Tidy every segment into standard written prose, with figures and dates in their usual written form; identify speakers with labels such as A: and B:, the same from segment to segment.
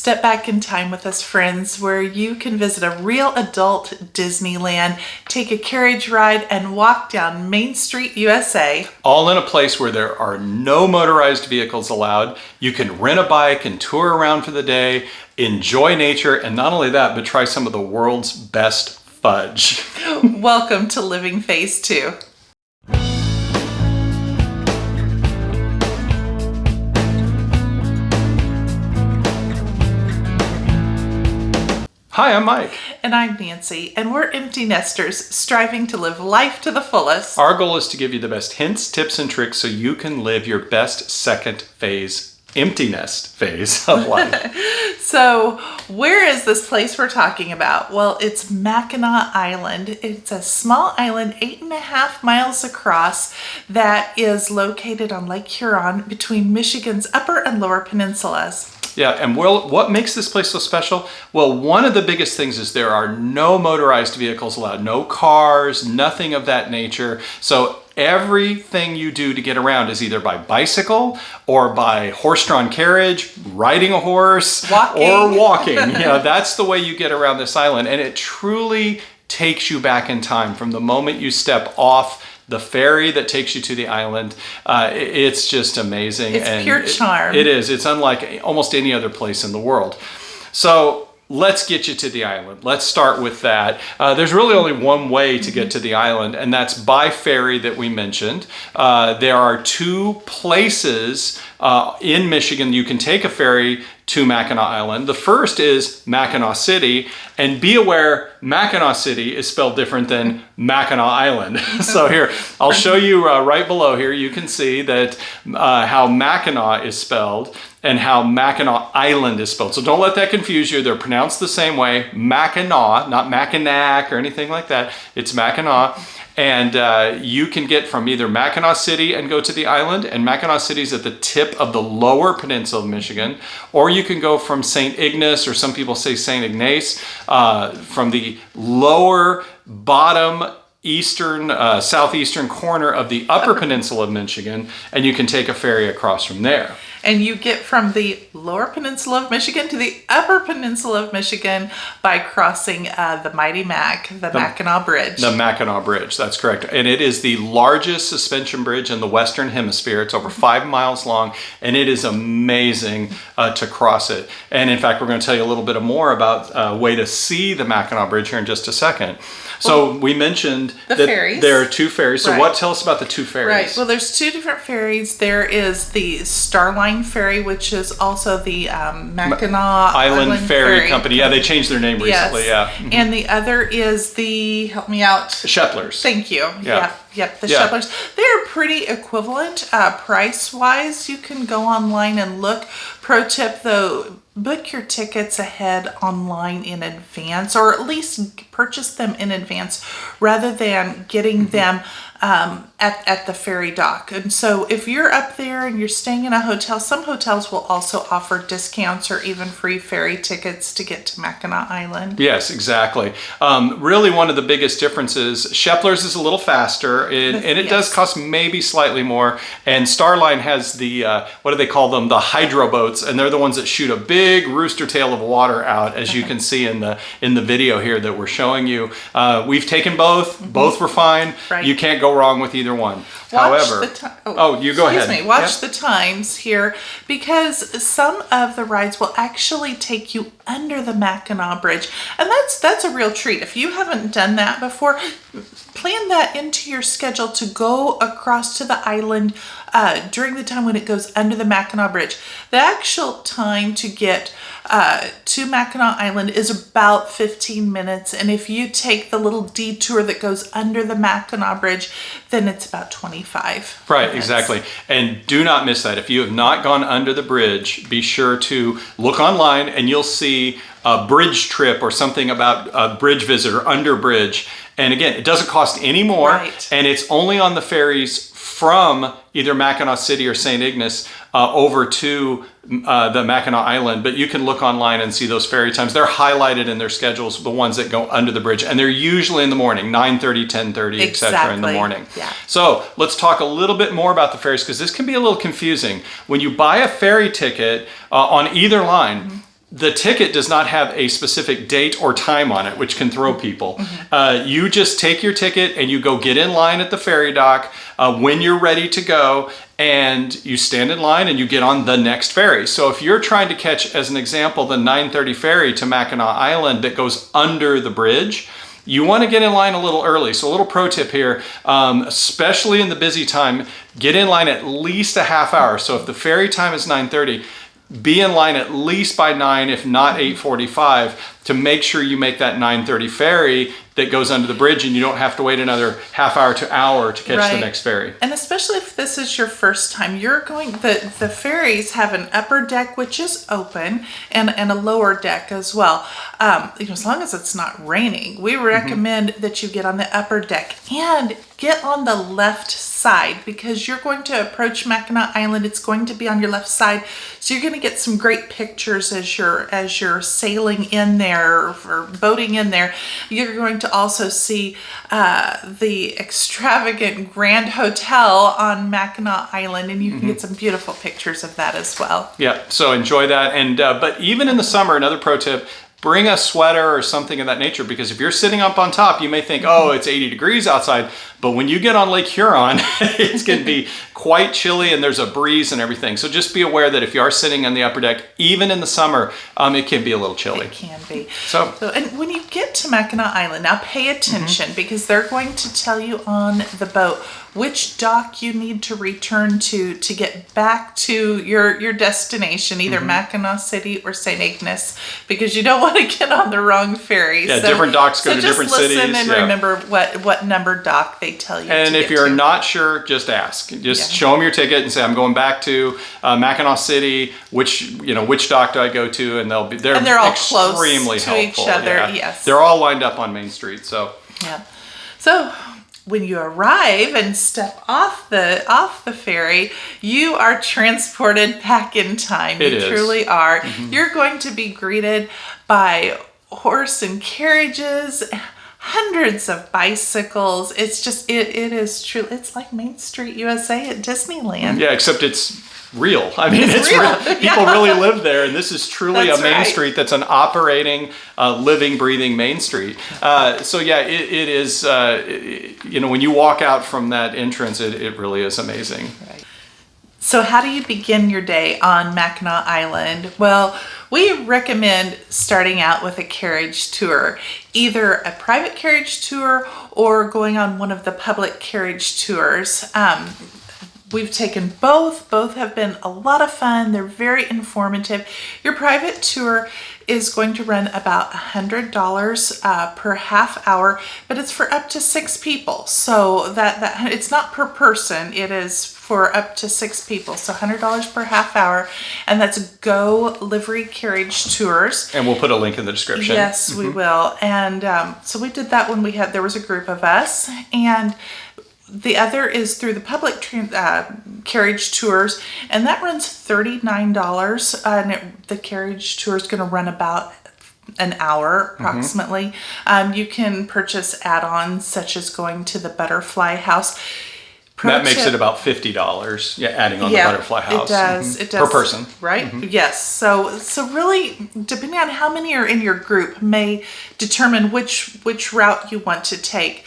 A: Step back in time with us, friends, where you can visit a real adult Disneyland, take a carriage ride, and walk down Main Street, USA.
B: All in a place where there are no motorized vehicles allowed. You can rent a bike and tour around for the day, enjoy nature, and not only that, but try some of the world's best fudge.
A: Welcome to Living Phase 2.
B: Hi, I'm Mike.
A: And I'm Nancy, and we're empty nesters striving to live life to the fullest.
B: Our goal is to give you the best hints, tips, and tricks so you can live your best second phase, empty nest phase of life.
A: So, where is this place we're talking about? Well, it's Mackinac Island. It's a small island 8.5 miles across that is located on Lake Huron between Michigan's upper and lower peninsulas.
B: Yeah, and what makes this place so special? Well, one of the biggest things is there are no motorized vehicles allowed, no cars, nothing of that nature. So everything you do to get around is either by bicycle or by horse-drawn carriage, riding a horse, or walking. That's the way you get around this island. And it truly takes you back in time from the moment you step off the ferry that takes you to the island. It's just amazing.
A: It's pure charm.
B: It is. It's unlike almost any other place in the world. So let's get you to the island. Let's start with that. There's really only one way to get to the island, and that's by ferry that we mentioned. There are two places in Michigan you can take a ferry to Mackinac Island. The first is Mackinac City, and be aware, Mackinac City is spelled different than Mackinac Island. So here, I'll show you right below here, you can see that how Mackinac is spelled and how Mackinac Island is spelled. So don't let that confuse you. They're pronounced the same way. Mackinac, not Mackinac or anything like that. It's Mackinac. And you can get from either Mackinac City and go to the island, and Mackinac City is at the tip of the lower peninsula of Michigan, or you can go from St. Ignace, or some people say St. Ignace, from the lower bottom eastern, southeastern corner of the upper peninsula of Michigan, and you can take a ferry across from there.
A: And you get from the lower peninsula of Michigan to the upper peninsula of Michigan by crossing the Mighty Mac, the Mackinac Bridge.
B: The Mackinac Bridge, that's correct. And it is the largest suspension bridge in the Western Hemisphere. It's over 5 miles long, and it is amazing to cross it. And in fact, we're going to tell you a little bit more about a way to see the Mackinac Bridge here in just a second. So we mentioned
A: that ferries.
B: There are two ferries. So
A: Right.
B: tell us about the two ferries.
A: Right. Well, there's two different ferries. There is the Starline Ferry, which is also the Mackinac
B: Island Ferry Company. Yeah, they changed their name recently.
A: Yes.
B: Yeah.
A: And the other is the, help me out.
B: Sheplers.
A: Thank you.
B: Yeah.
A: Yep, the Sheplers. They're pretty equivalent price-wise. You can go online and look. Pro tip, though, book your tickets ahead online in advance, or at least purchase them in advance rather than getting them at the ferry dock. And so if you're up there and you're staying in a hotel, some hotels will also offer discounts or even free ferry tickets to get to Mackinac Island.
B: Yes, exactly. Really one of the biggest differences, Shepler's is a little faster, and it does cost maybe slightly more, and Starline has the, what do they call them, the hydro boats, and they're the ones that shoot a big rooster tail of water out, as you can see in the video here that we're showing you. We've taken both. Both were fine.
A: Right.
B: You can't go wrong with either one. However, you go ahead.
A: Watch the times here, because some of the rides will actually take you under the Mackinac Bridge, and that's a real treat. If you haven't done that before, plan that into your schedule to go across to the island during the time when it goes under the Mackinac Bridge. The actual time to get to Mackinac Island is about 15 minutes, and if you take the little detour that goes under the Mackinac Bridge, then it's about 25
B: Right,
A: minutes.
B: exactly. And do not miss that. If you have not gone under the bridge, be sure to look online, and you'll see a bridge trip or something about a bridge visit or under bridge. And again, it doesn't cost any more,
A: Right.
B: and it's only on the ferries from either Mackinac City or St. Ignace over to the Mackinac Island. But you can look online and see those ferry times. They're highlighted in their schedules, the ones that go under the bridge, and they're usually in the morning, 9:30, 10:30, etc. in the morning.
A: Yeah.
B: So let's talk a little bit more about the ferries, because this can be a little confusing. When you buy a ferry ticket on either line, the ticket does not have a specific date or time on it, which can throw people. You just take your ticket and you go get in line at the ferry dock when you're ready to go, and you stand in line and you get on the next ferry. So if you're trying to catch, as an example, the 9:30 ferry to Mackinac Island that goes under the bridge, you want to get in line a little early. So a little pro tip here, especially in the busy time, get in line at least a half hour. So if the ferry time is 9:30, be in line at least by 9, if not 8:45, to make sure you make that 9:30 ferry that goes under the bridge, and you don't have to wait another half hour to hour to catch the next ferry.
A: And especially if this is your first time, the ferries have an upper deck, which is open, and a lower deck as well. As long as it's not raining, we recommend that you get on the upper deck and get on the left side, because you're going to approach Mackinac Island. It's going to be on your left side, so you're going to get some great pictures as you're sailing in there or boating in there. You're going to also see the extravagant Grand Hotel on Mackinac Island, and you can get some beautiful pictures of that as well.
B: Yeah, so enjoy that. And but even in the summer, another pro tip, bring a sweater or something of that nature, because if you're sitting up on top, you may think, oh, it's 80 degrees outside. But when you get on Lake Huron, it's going to be quite chilly, and there's a breeze and everything. So just be aware that if you are sitting on the upper deck, even in the summer, it can be a little chilly.
A: It can be.
B: So
A: and when you get to Mackinac Island, now pay attention, because they're going to tell you on the boat which dock you need to return to get back to your destination, either Mackinac City or St. Ignace, because you don't want to get on the wrong ferry.
B: Yeah, different docks go to different cities.
A: So just listen and remember what number dock they tell you
B: and
A: to
B: if
A: get
B: you're
A: to.
B: not sure, just ask. Just show them your ticket and say, I'm going back to Mackinac City. Which dock do I go to? And they're all
A: close
B: extremely
A: to
B: helpful.
A: each other.
B: Yeah.
A: Yes,
B: they're all lined up on Main Street. So
A: so when you arrive and step off the ferry, you are transported back in time. You truly are. You're going to be greeted by horse and carriages, hundreds of bicycles. It's just it is true. It's like Main Street USA at Disneyland.
B: Yeah, except it's real. I mean, it's real. People really live there, and this is truly a Main Street that's an operating, living, breathing Main Street. So yeah, it is. When you walk out from that entrance, it really is amazing.
A: Right. So how do you begin your day on Mackinac Island? Well, we recommend starting out with a carriage tour, either a private carriage tour or going on one of the public carriage tours. We've taken both. Both have been a lot of fun. They're very informative. Your private tour is going to run about $100 per half hour, but it's for up to 6 people. So that it's not per person. It is for up to 6 people. So $100 per half hour, and that's Go Livery Carriage Tours.
B: And we'll put a link in the description.
A: Yes, we will. And so we did that when there was a group of us, and the other is through the public carriage tours, and that runs $39. And the carriage tour is going to run about an hour approximately. You can purchase add-ons such as going to the butterfly house.
B: That makes it about $50. Yeah, adding on the butterfly house.
A: It does. It does
B: per person,
A: right? Yes. So really, depending on how many are in your group, may determine which route you want to take.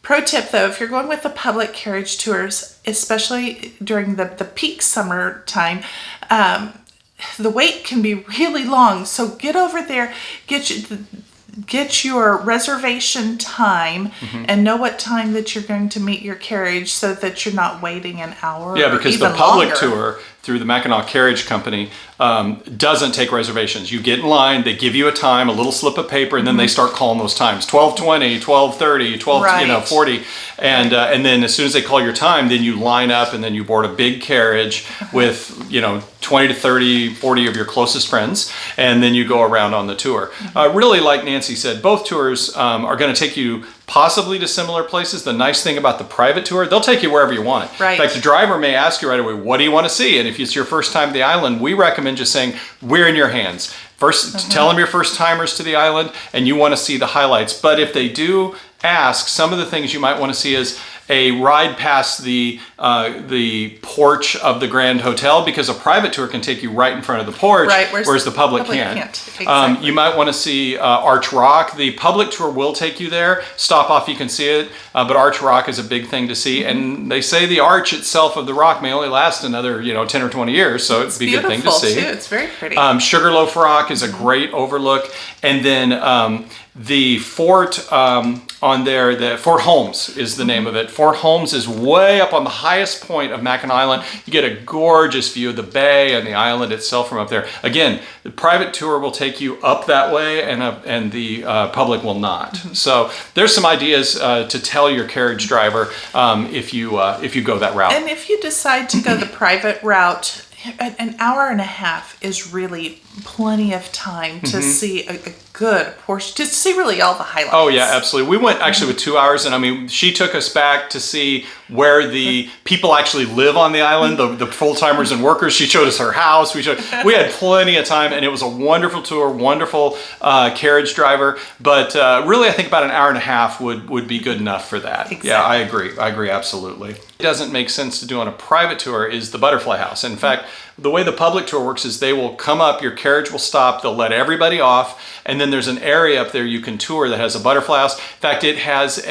A: Pro tip though, if you're going with the public carriage tours, especially during the peak summer time, the wait can be really long. So get over there, get your reservation time, and know what time that you're going to meet your carriage, so that you're not waiting an hour.
B: Yeah, because
A: or even
B: the public
A: longer.
B: tour through the Mackinac Carriage Company doesn't take reservations. You get in line, they give you a time, a little slip of paper, and then they start calling those times: 12:20, 12:30, 12:40, and then as soon as they call your time, then you line up, and then you board a big carriage with 20 to 30, 40 of your closest friends, and then you go around on the tour. Really, like Nancy said, both tours are going to take you possibly to similar places. The nice thing about the private tour, they'll take you wherever you want.
A: Right.
B: In fact, the driver may ask you right away, what do you want to see? And if it's your first time to the island, we recommend just saying, we're in your hands. First, tell them you're first timers to the island and you want to see the highlights. But if they do ask, some of the things you might want to see is, a ride past the porch of the Grand Hotel, because a private tour can take you right in front of the porch,
A: right,
B: whereas the public can't.
A: Exactly.
B: You might want to see Arch Rock. The public tour will take you there. Stop off, you can see it, but Arch Rock is a big thing to see. And they say the arch itself of the rock may only last another 10 or 20 years, so it'd be a good thing to see.
A: Too. It's very pretty.
B: Sugarloaf Rock is a great overlook. And then the fort on there, the Fort Holmes is the name of it. Fort Holmes is way up on the highest point of Mackinac Island. You get a gorgeous view of the bay and the island itself from up there. Again, the private tour will take you up that way, and the public will not. So there's some ideas to tell your carriage driver if you go that route.
A: And if you decide to go the private route, an hour and a half is really plenty of time to see a good portion, to see really all the highlights.
B: Oh yeah, absolutely. We went actually with 2 hours, and I mean, she took us back to see where the people actually live on the island, the full-timers and workers. She showed us her house. We had plenty of time, and it was a wonderful tour, wonderful carriage driver. But really, I think about an hour and a half would be good enough for that.
A: Exactly.
B: Yeah, I agree absolutely. It doesn't make sense to do on a private tour is the butterfly house. In fact, the way the public tour works is they will come up, your carriage will stop, they'll let everybody off, and then there's an area up there you can tour that has a butterfly house. In fact, it has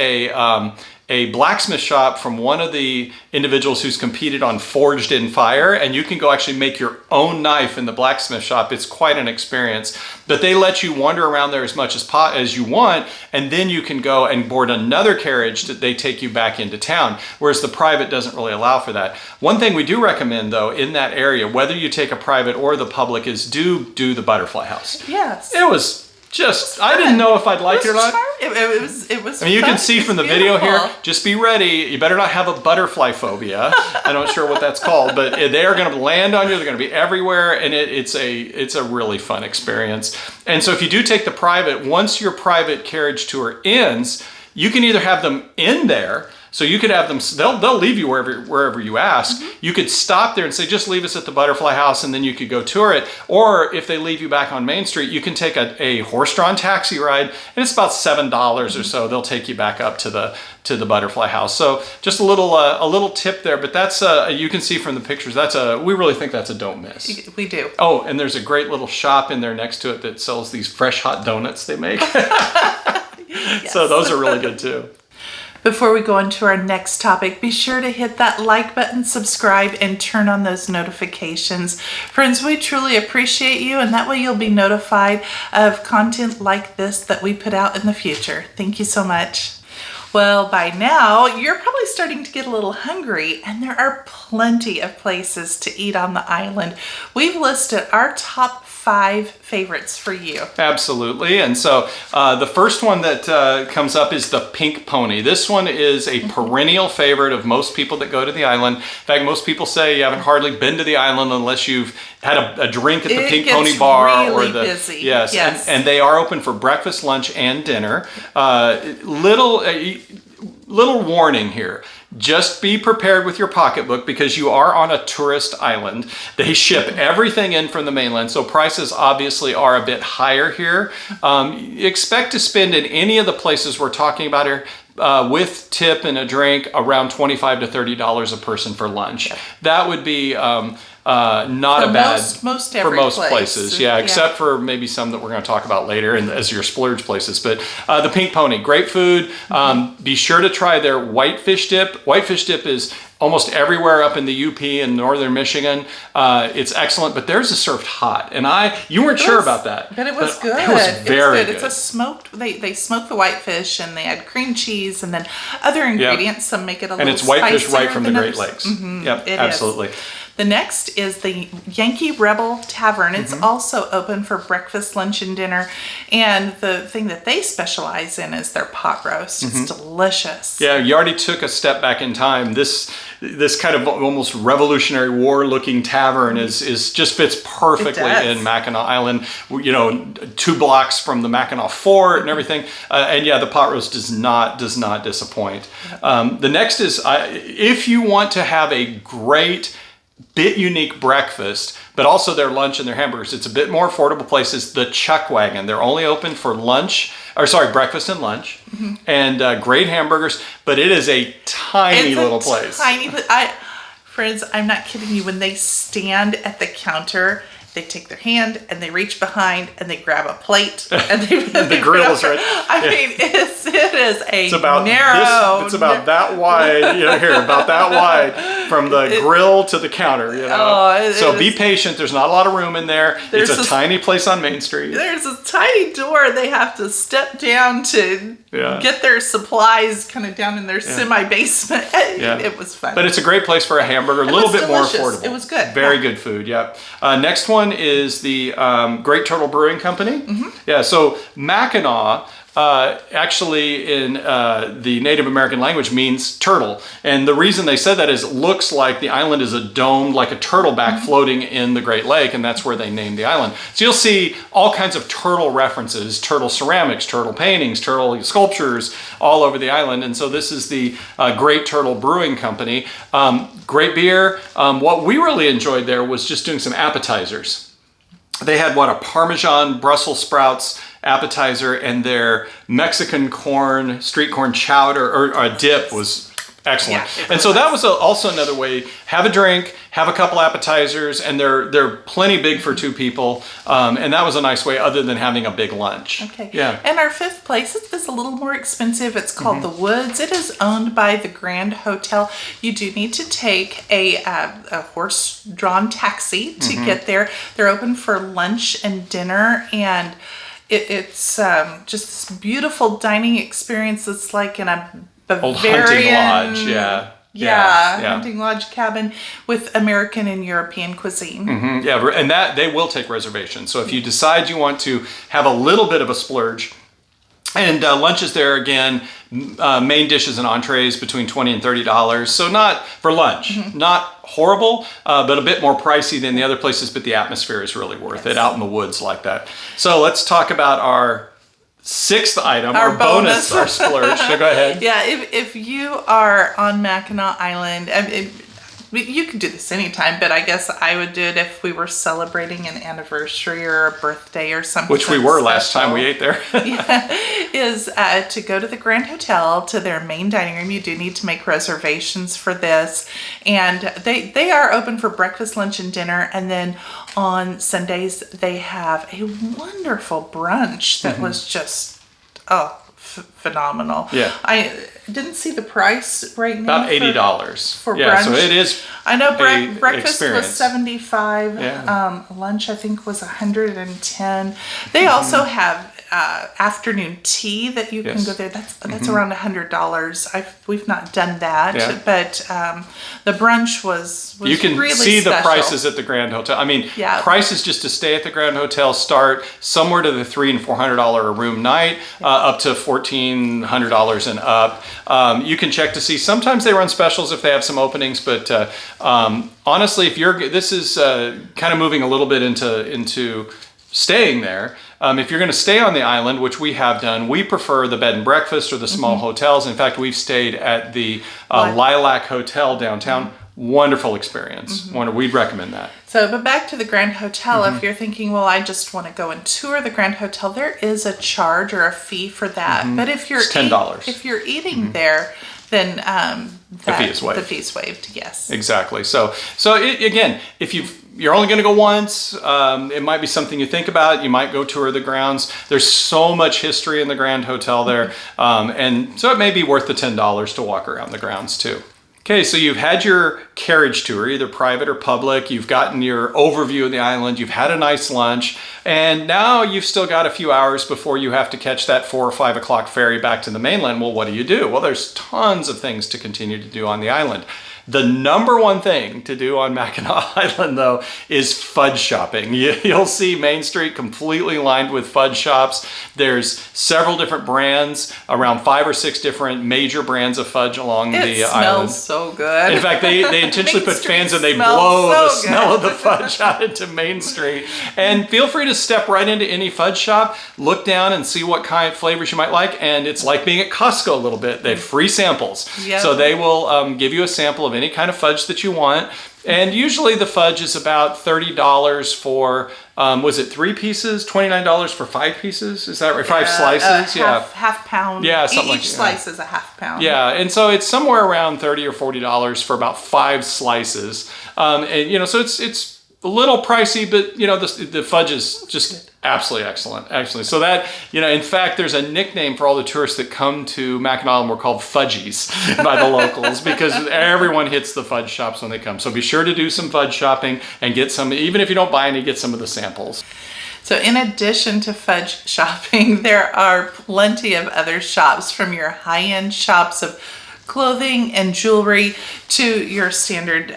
B: a blacksmith shop from one of the individuals who's competed on Forged in Fire, and you can go actually make your own knife in the blacksmith shop. It's quite an experience. But they let you wander around there as much as you want, and then you can go and board another carriage that they take you back into town, whereas the private doesn't really allow for that. One thing we do recommend, though, in that area, whether you take a private or the public, is do the butterfly house.
A: Yes.
B: It was just, I didn't know if I'd like it or not.
A: It was
B: I mean, you
A: fun.
B: can see from the video here, just be ready. You better not have a butterfly phobia. I'm not sure what that's called, but they are going to land on you. They're going to be everywhere, and it's a really fun experience. And so if you do take the private, once your private carriage tour ends, you can either have them in there. So you could have them, they'll leave you wherever you ask. You could stop there and say, just leave us at the butterfly house, and then you could go tour it. Or if they leave you back on Main Street, you can take a horse-drawn taxi ride, and it's about $7 or so. They'll take you back up to the butterfly house. So just a little tip there, but that's you can see from the pictures, we really think that's a don't miss.
A: We do.
B: Oh, and there's a great little shop in there next to it that sells these fresh hot donuts they make.
A: Yes.
B: So those are really good too.
A: Before we go on to our next topic, be sure to hit that like button, subscribe, and turn on those notifications. Friends, we truly appreciate you, and that way you'll be notified of content like this that we put out in the future. Thank you so much. Well, by now, you're probably starting to get a little hungry, and there are plenty of places to eat on the island. We've listed our top 5 favorites for you.
B: Absolutely. And so the first one that comes up is the Pink Pony. This one is a perennial favorite of most people that go to the island. In fact, most people say you haven't hardly been to the island unless you've had a drink at the Pink Pony bar.
A: Really
B: or the
A: busy.
B: Yes. And they are open for breakfast, lunch, and dinner. Little warning here. Just be prepared with your pocketbook because you are on a tourist island. They ship everything in from the mainland, so prices obviously are a bit higher here. Expect to spend in any of the places we're talking about here with tip and a drink around $25 to $30 a person for lunch. That would be not
A: for
B: a bad
A: most
B: for most
A: place.
B: places, except for maybe some that we're going to talk about later and as your splurge places. But the Pink Pony, great food. Be sure to try their whitefish dip. Whitefish dip is almost everywhere up in the UP in northern Michigan. It's excellent, but theirs is served hot, and you weren't sure about that.
A: But it was good.
B: It was very good.
A: It's a smoked. They smoke the whitefish, and they add cream cheese, and then other ingredients. Some make it a little.
B: And it's whitefish right from the Great
A: others.
B: Lakes.
A: It
B: Absolutely.
A: Is. The next is the Yankee Rebel Tavern. It's also open for breakfast, lunch, and dinner. And the thing that they specialize in is their pot roast. It's delicious.
B: Yeah, you already took a step back in time. This kind of almost Revolutionary War looking tavern is just fits perfectly in Mackinac Island. 2 blocks from the Mackinac Fort and everything. And yeah, the pot roast does not disappoint. The next is if you want to have a great bit unique breakfast, but also their lunch and their hamburgers. It's a bit more affordable place. Is the Chuckwagon. They're only open for breakfast and lunch, and great hamburgers, but it is a tiny little place.
A: Friends, I'm not kidding you. When they stand at the counter, they take their hand and they reach behind and they grab a plate and
B: the grill is right.
A: I mean, it is
B: it's about that wide. About that wide from the grill to the counter. So be patient. There's not a lot of room in there. It's a tiny place on Main Street.
A: There's a tiny door they have to step down to get their supplies kind of down in their semi-basement. It was fun.
B: But it's a great place for a hamburger. A little bit more affordable.
A: It was good.
B: Very good food. Next one is the Great Turtle Brewing Company. So Mackinac actually in the Native American language means turtle. And the reason they said that is it looks like the island is a dome, like a turtle back floating in the Great Lake, and that's where they named the island. So you'll see all kinds of turtle references, turtle ceramics, turtle paintings, turtle sculptures all over the island. And so this is the Great Turtle Brewing Company. Great beer. What we really enjoyed there was just doing some appetizers. They had a Parmesan Brussels sprouts appetizer, and their Mexican street corn chowder or dip was excellent. And so that was also another way. Have a drink, have a couple appetizers, and they're plenty big for two people. And that was a nice way, other than having a big lunch.
A: Okay. Yeah. And our fifth place is a little more expensive. It's called the Woods. It is owned by the Grand Hotel. You do need to take a horse-drawn taxi to get there. They're open for lunch and dinner, and it's just this beautiful dining experience. It's like in a Bavarian
B: old hunting lodge,
A: hunting lodge cabin with American and European cuisine.
B: And that they will take reservations. So if you decide you want to have a little bit of a splurge, and lunch is there again, main dishes and entrees between $20 and $30. So not for lunch, not horrible, but a bit more pricey than the other places, but the atmosphere is really worth it out in the woods like that. So let's talk about our sixth item, our bonus, our splurge. So go ahead.
A: If you are on Mackinac Island, you could do this anytime, but I guess I would do it if we were celebrating an anniversary or a birthday or something.
B: Which we were last time we ate there.
A: Is to go to the Grand Hotel, to their main dining room. You do need to make reservations for this. And they are open for breakfast, lunch, and dinner. And then on Sundays, they have a wonderful brunch that was just, phenomenal. I didn't see the price right now.
B: About $80
A: for brunch.
B: So it is.
A: I know breakfast
B: experience.
A: was $75. Lunch I think was $110. They also have afternoon tea that you can go there. That's around $100. We've not done that, but the brunch was
B: you can
A: really
B: see
A: special.
B: The prices at the Grand Hotel. I mean, prices just to stay at the Grand Hotel start somewhere to the $300 and $400 a room night, up to $1,400 and up. You can check to see. Sometimes they run specials if they have some openings, but honestly, this is kind of moving a little bit into staying there. If you're going to stay on the island, which we have done, we prefer the bed and breakfast or the small hotels. In fact, we've stayed at the Lilac Hotel downtown. Wonderful experience. We'd recommend that.
A: So, but back to the Grand Hotel, if you're thinking, well, I just want to go and tour the Grand Hotel, there is a charge or a fee for that. But if you're
B: it's $10.
A: If you're eating there, then
B: the fee is waived.
A: The fee's waived, yes.
B: Exactly. So again, if you're only going to go once, it might be something you think about. You might go tour the grounds. There's so much history in the Grand Hotel there, and so it may be worth the $10 to walk around the grounds too. Okay, so you've had your carriage tour, either private or public. You've gotten your overview of the island. You've had a nice lunch. And now you've still got a few hours before you have to catch that 4 or 5 o'clock ferry back to the mainland. Well, what do? Well, there's tons of things to continue to do on the island. The number one thing to do on Mackinac Island, though, is fudge shopping. You'll see Main Street completely lined with fudge shops. There's several different brands, around 5 or 6 different major brands of fudge along the island. It
A: smells so good.
B: In fact, they intentionally put fans and they blow the smell of the fudge out into Main Street. And feel free to step right into any fudge shop, look down and see what kind of flavors you might like. And it's like being at Costco a little bit. They have free samples. So they will give you a sample of any kind of fudge that you want. And usually the fudge is about $30 for, was it 3 pieces? $29 for 5 pieces? Is that right? 5 slices?
A: Half pound.
B: Yeah, something like that.
A: Each slice is a half pound.
B: Yeah, and so it's somewhere around $30 or $40 for about 5 slices. And, you know, so it's a little pricey, but, you know, the fudge is just absolutely excellent, actually. So that, you know, in fact, there's a nickname for all the tourists that come to Mackinac Island. We're called fudgies by the locals because everyone hits the fudge shops when they come. So be sure to do some fudge shopping and get some, even if you don't buy any, get some of the samples.
A: So in addition to fudge shopping, there are plenty of other shops, from your high-end shops of clothing and jewelry to your standard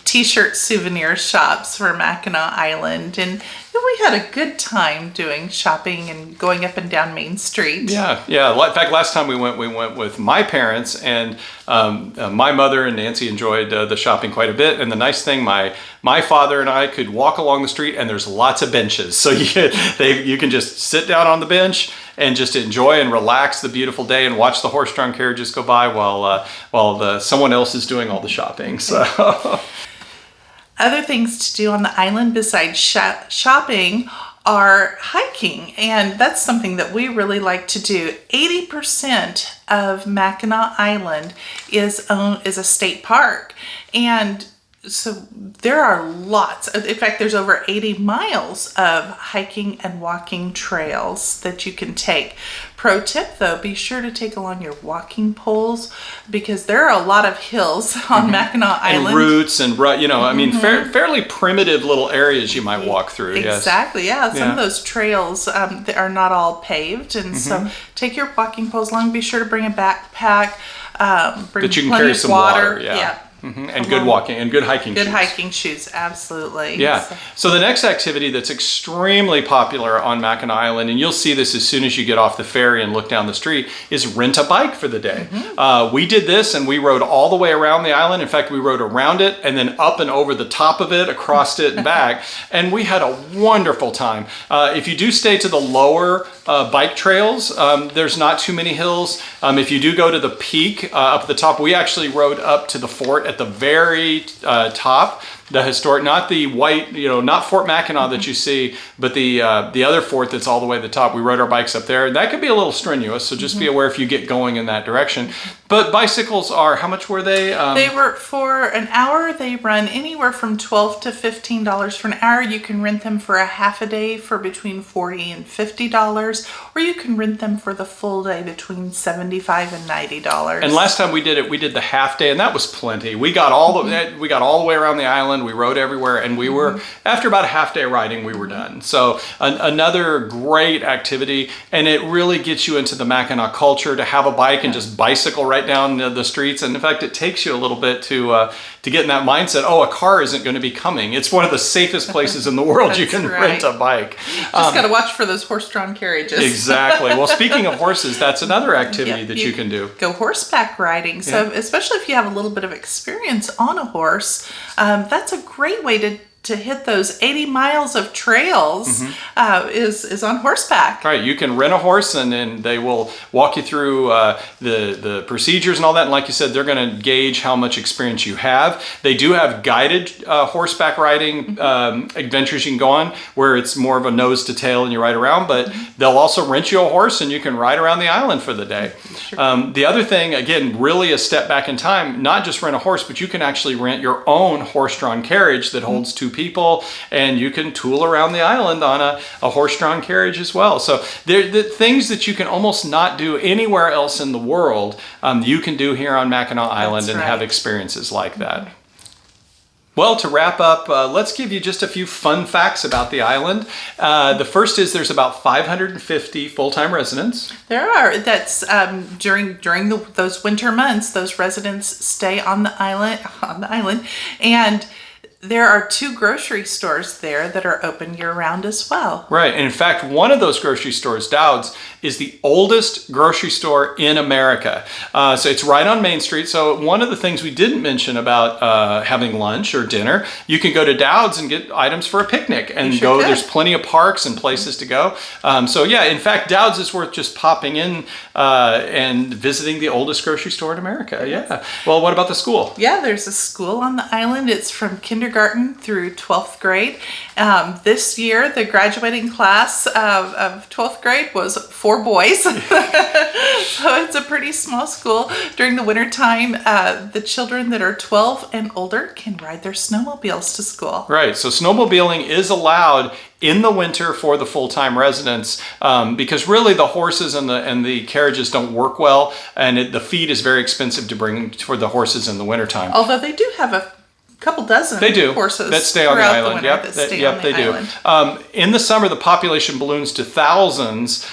A: t-shirt souvenir shops for Mackinac Island. And we had a good time doing shopping and going up and down Main Street.
B: Yeah. In fact, last time we went with my parents, and my mother and Nancy enjoyed the shopping quite a bit. And the nice thing, my father and I could walk along the street, and there's lots of benches, so you can just sit down on the bench and just enjoy and relax the beautiful day and watch the horse-drawn carriages go by while someone else is doing all the shopping. So.
A: Other things to do on the island besides shopping are hiking, and that's something that we really like to do. 80% of Mackinac Island is a state park, and so there are lots. In fact, there's over 80 miles of hiking and walking trails that you can take. Pro tip though, be sure to take along your walking poles, because there are a lot of hills on Mackinac Island.
B: And roots and, you know, I mean, fairly primitive little areas you might walk through.
A: Exactly,
B: yes.
A: Some of those trails they are not all paved, and so take your walking poles along. Be sure to bring a backpack, bring
B: that you can
A: plenty
B: carry
A: of
B: some
A: water.
B: Yeah. And good walking and good hiking shoes.
A: Good hiking shoes, absolutely.
B: Yeah. So the next activity that's extremely popular on Mackinac Island, and you'll see this as soon as you get off the ferry and look down the street, is rent a bike for the day. We did this, and we rode all the way around the island. In fact, we rode around it and then up and over the top of it, across it and back, and we had a wonderful time. If you do stay to the lower bike trails, there's not too many hills. If you do go to the peak up at the top, we actually rode up to the fort at the very top, the historic, not the white, you know, not Fort Mackinac that you see, but the other fort that's all the way to the top. We rode our bikes up there. That could be a little strenuous, so just be aware if you get going in that direction. But bicycles are, how much were they?
A: They were, for an hour, they run anywhere from $12 to $15 for an hour. You can rent them for a half a day for between $40 and $50, or you can rent them for the full day between $75 and $90.
B: And last time we did it, we did the half day, and that was plenty. We got all the way around the island. We rode everywhere, and we were, after about a half day riding, we were done. So another great activity, and it really gets you into the Mackinac culture to have a bike and just bicycle right down the streets. And in fact, it takes you a little bit to get in that mindset. Oh, a car isn't going to be coming. It's one of the safest places in the world you can rent a bike.
A: Just got to watch for those horse-drawn carriages.
B: Exactly. Well, speaking of horses, that's another activity that you can do.
A: Go horseback riding. So especially if you have a little bit of experience on a horse, that's a great way to hit those 80 miles of trails is on horseback.
B: Right, you can rent a horse, and then they will walk you through the procedures and all that. And like you said, they're going to gauge how much experience you have. They do have guided horseback riding adventures you can go on, where it's more of a nose to tail and you ride around. But they'll also rent you a horse, and you can ride around the island for the day. The other thing, again, really a step back in time, not just rent a horse, but you can actually rent your own horse-drawn carriage that holds 2 people, and you can tool around the island on a horse-drawn carriage as well. So the things that you can almost not do anywhere else in the world, you can do here on Mackinac Island and have experiences like that. Well, to wrap up, let's give you just a few fun facts about the island. The first is there's about 550 full-time residents.
A: There are. That's during those winter months, those residents stay on the island, and there are 2 grocery stores there that are open year-round as well.
B: Right. And in fact, one of those grocery stores, Dowd's, is the oldest grocery store in America. So it's right on Main Street. So one of the things we didn't mention about having lunch or dinner, you can go to Dowd's and get items for a picnic and
A: sure
B: go.
A: could.
B: There's plenty of parks and places to go. So yeah, in fact, Dowd's is worth just popping in and visiting the oldest grocery store in America. Yeah. Well, what about the school?
A: Yeah, there's a school on the island. It's from kindergarten through 12th grade. This year, the graduating class of 12th grade was 4 boys. So it's a pretty small school. During the winter time, the children that are 12 and older can ride their snowmobiles to school.
B: Right. So snowmobiling is allowed in the winter for the full-time residents because really the horses and the carriages don't work well, and the feed is very expensive to bring for the horses in the wintertime.
A: Although they do have a couple dozen horses
B: that stay on the island. They do. In the summer, the population balloons to thousands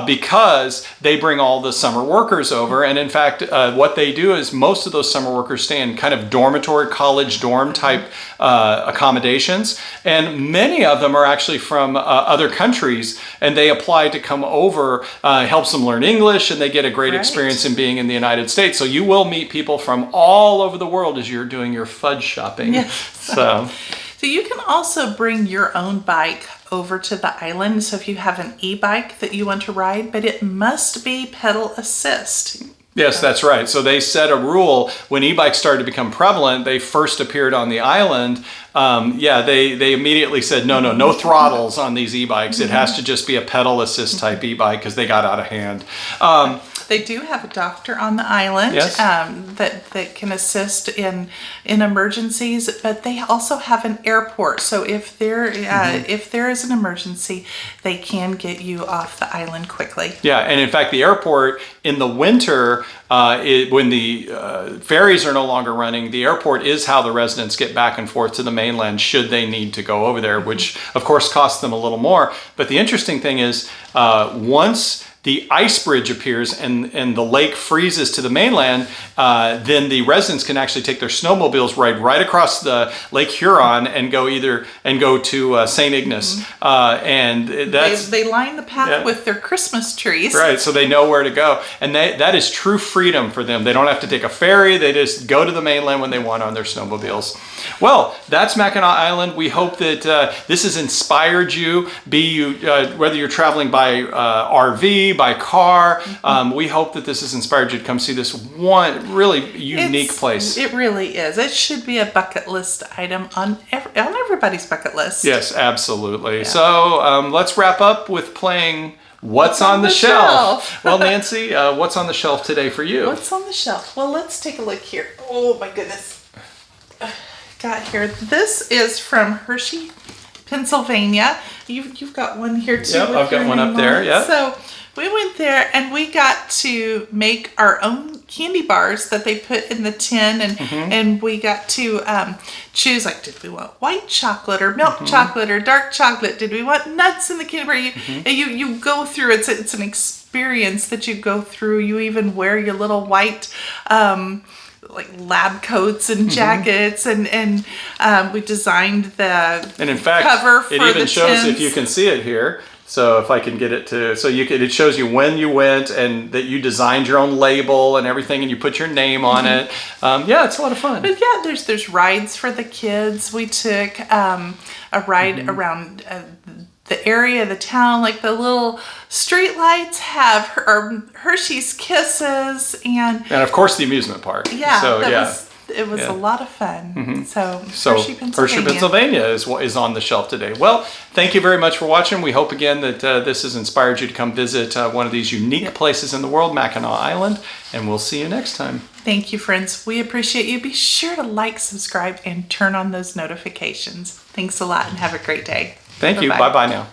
B: because they bring all the summer workers over. And in fact, what they do is most of those summer workers stay in kind of dormitory, college dorm type accommodations. And many of them are actually from other countries, and they apply to come over, helps them learn English, and they get a great experience in being in the United States. So you will meet people from all over the world as you're doing your fudge shopping.
A: Yeah.
B: So
A: you can also bring your own bike over to the island. So if you have an e-bike that you want to ride, but it must be pedal assist.
B: Yes, that's right. So they set a rule when e-bikes started to become prevalent. They first appeared on the island. They immediately said, no throttles on these e-bikes. It has to just be a pedal assist type e-bike because they got out of hand.
A: They do have a doctor on the island that can assist in emergencies, but they also have an airport. So if there is an emergency, they can get you off the island quickly.
B: Yeah, and in fact, the airport in the winter, when the ferries are no longer running, the airport is how the residents get back and forth to the mainland should they need to go over there, which of course costs them a little more. But the interesting thing is once the ice bridge appears and the lake freezes to the mainland, then the residents can actually take their snowmobiles, ride right across the Lake Huron and go to St. Ignace. And
A: they line the path with their Christmas trees.
B: Right, so they know where to go. And that is true freedom for them. They don't have to take a ferry. They just go to the mainland when they want on their snowmobiles. Well, that's Mackinac Island. We hope that this has inspired you, whether you're traveling by RV, by car. We hope that this has inspired you to come see this one really unique place.
A: It really is. It should be a bucket list item on everybody's bucket list.
B: Yes, absolutely. Yeah. So let's wrap up with playing What's on the Shelf? Well, Nancy, what's on the shelf today for you?
A: What's on the shelf? Well, let's take a look here. Oh my goodness. Got here. This is from Hershey, Pennsylvania. You've got one here too.
B: Yep, I've got one up there. Yeah.
A: So we went there and we got to make our own candy bars that they put in the tin, and we got to choose, like, did we want white chocolate or milk chocolate or dark chocolate? Did we want nuts in the candy bar? You go through. It's an experience that you go through. You even wear your little white like lab coats and jackets, and we designed the
B: and in fact,
A: cover for
B: it even
A: the
B: shows,
A: tins.
B: if you can see it here. So if I can get it to, it shows you when you went and that you designed your own label and everything, and you put your name on it. It's a lot of fun.
A: But yeah, there's rides for the kids. We took a ride around the area, the town, like the little street lights have Hershey's Kisses, and
B: of course the amusement park.
A: Yeah,
B: so
A: it was a lot of fun. So Hershey,
B: Pennsylvania is on the shelf today. Well, thank you very much for watching. We hope again that this has inspired you to come visit one of these unique places in the world, Mackinac Island, and we'll see you next time.
A: Thank you, friends. We appreciate you. Be sure to like, subscribe, and turn on those notifications. Thanks a lot, and have a great day.
B: Thank you. Bye-bye now.